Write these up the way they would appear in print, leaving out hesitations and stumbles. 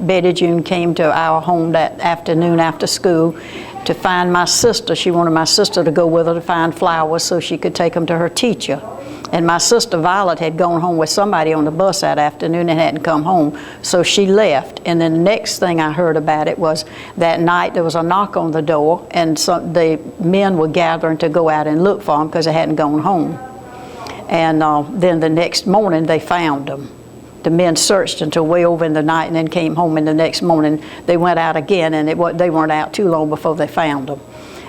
Betty June came to our home that afternoon after school to find my sister. She wanted my sister to go with her to find flowers so she could take them to her teacher. And my sister Violet had gone home with somebody on the bus that afternoon and hadn't come home, so she left. And then the next thing I heard about it was that night there was a knock on the door, and the men were gathering to go out and look for them because they hadn't gone home. And then the next morning they found them. The men searched until way over in the night and then came home, and the next morning they went out again, and they weren't out too long before they found them.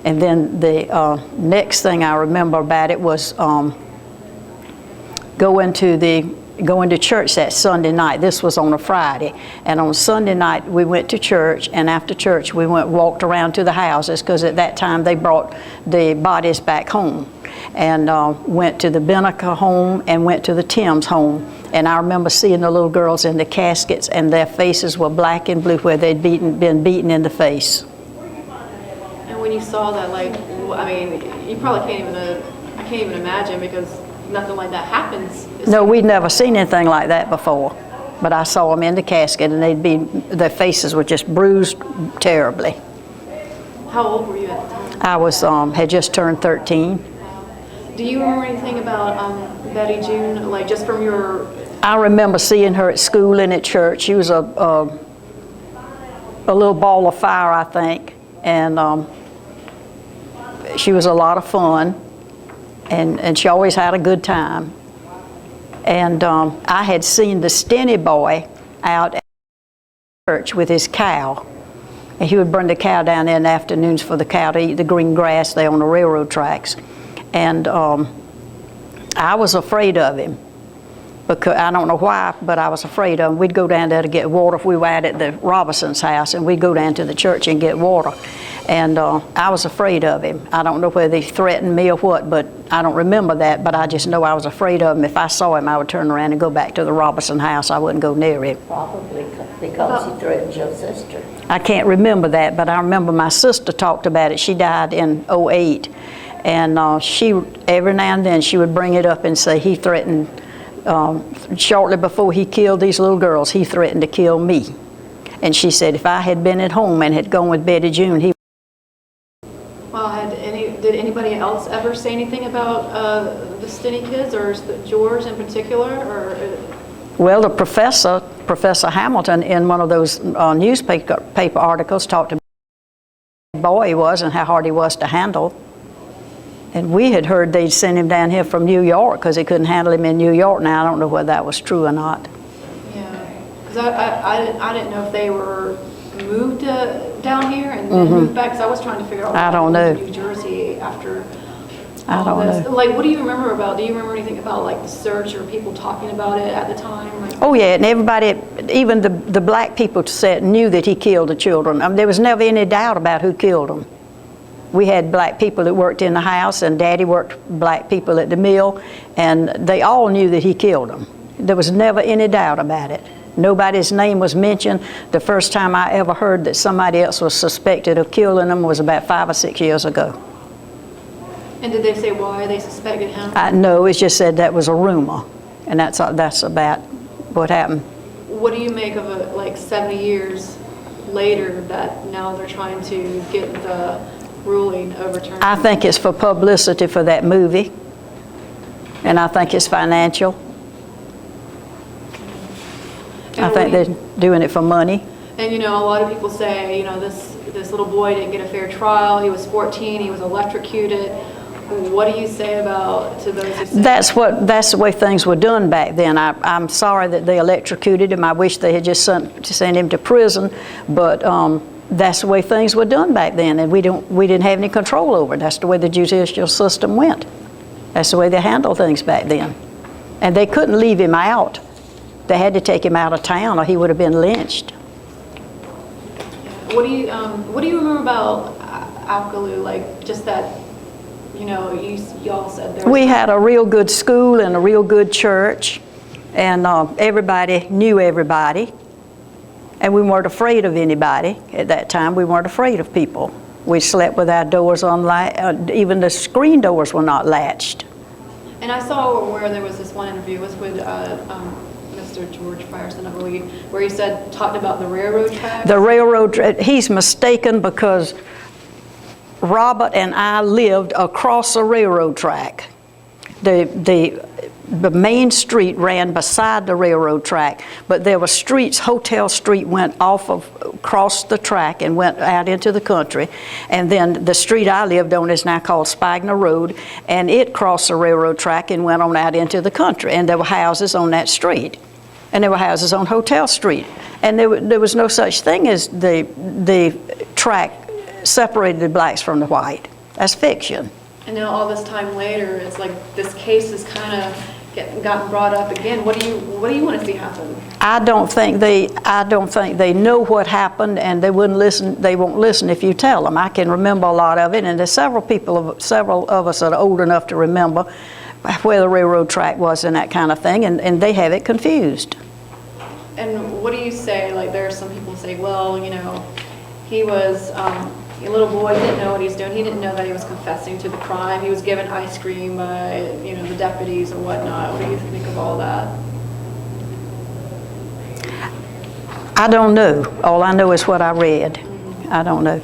And then the next thing I remember about it was going to church that Sunday night. This was on a Friday, and on Sunday night we went to church, and after church we walked around to the houses because at that time they brought the bodies back home, and went to the Benica home and went to the Timms home. And I remember seeing the little girls in the caskets, and their faces were black and blue where they'd been beaten in the face. And when you saw that, like, I mean, you probably I can't even imagine, because nothing like that happens. No, we'd never seen anything like that before. But I saw them in the casket, and their faces were just bruised terribly. How old were you at the time? I was had just turned 13. Do you remember anything about Betty June, like just from your? I remember seeing her at school and at church. She was a little ball of fire, I think, and she was a lot of fun. And she always had a good time. And I had seen the Stinney boy out at church with his cow. And he would bring the cow down there in the afternoons for the cow to eat the green grass there on the railroad tracks. And I was afraid of him. Because I don't know why, but I was afraid of him. We'd go down there to get water if we were out at the Robinson's house, and we'd go down to the church and get water. And I was afraid of him. I don't know whether he threatened me or what, but I don't remember that, but I just know I was afraid of him. If I saw him, I would turn around and go back to the Robinson house. I wouldn't go near him. Probably because he threatened your sister. I can't remember that, but I remember my sister talked about it. She died in '08, and she, every now and then, she would bring it up and say he threatened, shortly before he killed these little girls, he threatened to kill me. And she said if I had been at home and had gone with Betty June, he. Well, did anybody else ever say anything about the Stinney kids, or George in particular, or? Well, the Professor Hamilton, in one of those newspaper articles, talked about how boy he was and how hard he was to handle. And we had heard they'd send him down here from New York because they couldn't handle him in New York. Now, I don't know whether that was true or not. Yeah, because I didn't know if they were moved down here and then moved back, because I was trying to figure out I don't know. New Jersey after I don't know. Like, what do you remember about? Do you remember anything about like the search or people talking about it at the time? Like, oh yeah, and everybody, even the black people said knew that he killed the children. I mean, there was never any doubt about who killed them. We had black people that worked in the house, and Daddy worked black people at the mill, and they all knew that he killed them. There was never any doubt about it. Nobody's name was mentioned. The first time I ever heard that somebody else was suspected of killing them was about 5 or 6 years ago. And did they say why they suspected him? No, it's just said that was a rumor, and that's about what happened. What do you make of it, like 70 years later, that now they're trying to get the ruling overturned? I think it's for publicity for that movie, and I think it's financial. I think they're doing it for money. And you know, a lot of people say, you know, this little boy didn't get a fair trial. He was 14. He was electrocuted. What do you say to those who say that's the way things were done back then. I'm sorry that they electrocuted him. I wish they had just sent him to prison, but that's the way things were done back then, and we didn't have any control over it. That's the way the judicial system went. That's the way they handled things back then, and they couldn't leave him out. They had to take him out of town, or he would have been lynched. What do you remember about Alcolu? Like, just that, you know, y'all said there. We had a real good school and a real good church, and everybody knew everybody, and we weren't afraid of anybody at that time. We weren't afraid of people. We slept with our doors unlatched. Even the screen doors were not latched. And I saw where there was this one interview with Mr. Mr. George Firestone, I believe, where he talked about the railroad tracks. The railroad, he's mistaken because Robert and I lived across a railroad track. The main street ran beside the railroad track, but there were streets. Hotel Street went across the track and went out into the country, and then the street I lived on is now called Spagna Road, and it crossed the railroad track and went on out into the country, and there were houses on that street, and there were houses on Hotel Street, and there was no such thing as the track separated the blacks from the white. That's fiction. And now all this time later, it's like this case is kind of gotten brought up again. What do you want to see happen? I don't think they know what happened, and they wouldn't listen. They won't listen if you tell them. I can remember a lot of it, and there's several of us that are old enough to remember where the railroad track was and that kind of thing, and they have it confused. And what do you say? Like, there are some people who say, well, you know, he was a little boy, he didn't know what he was doing. He didn't know that he was confessing to the crime. He was given ice cream by, the deputies or whatnot. What do you think of all that? I don't know. All I know is what I read. I don't know.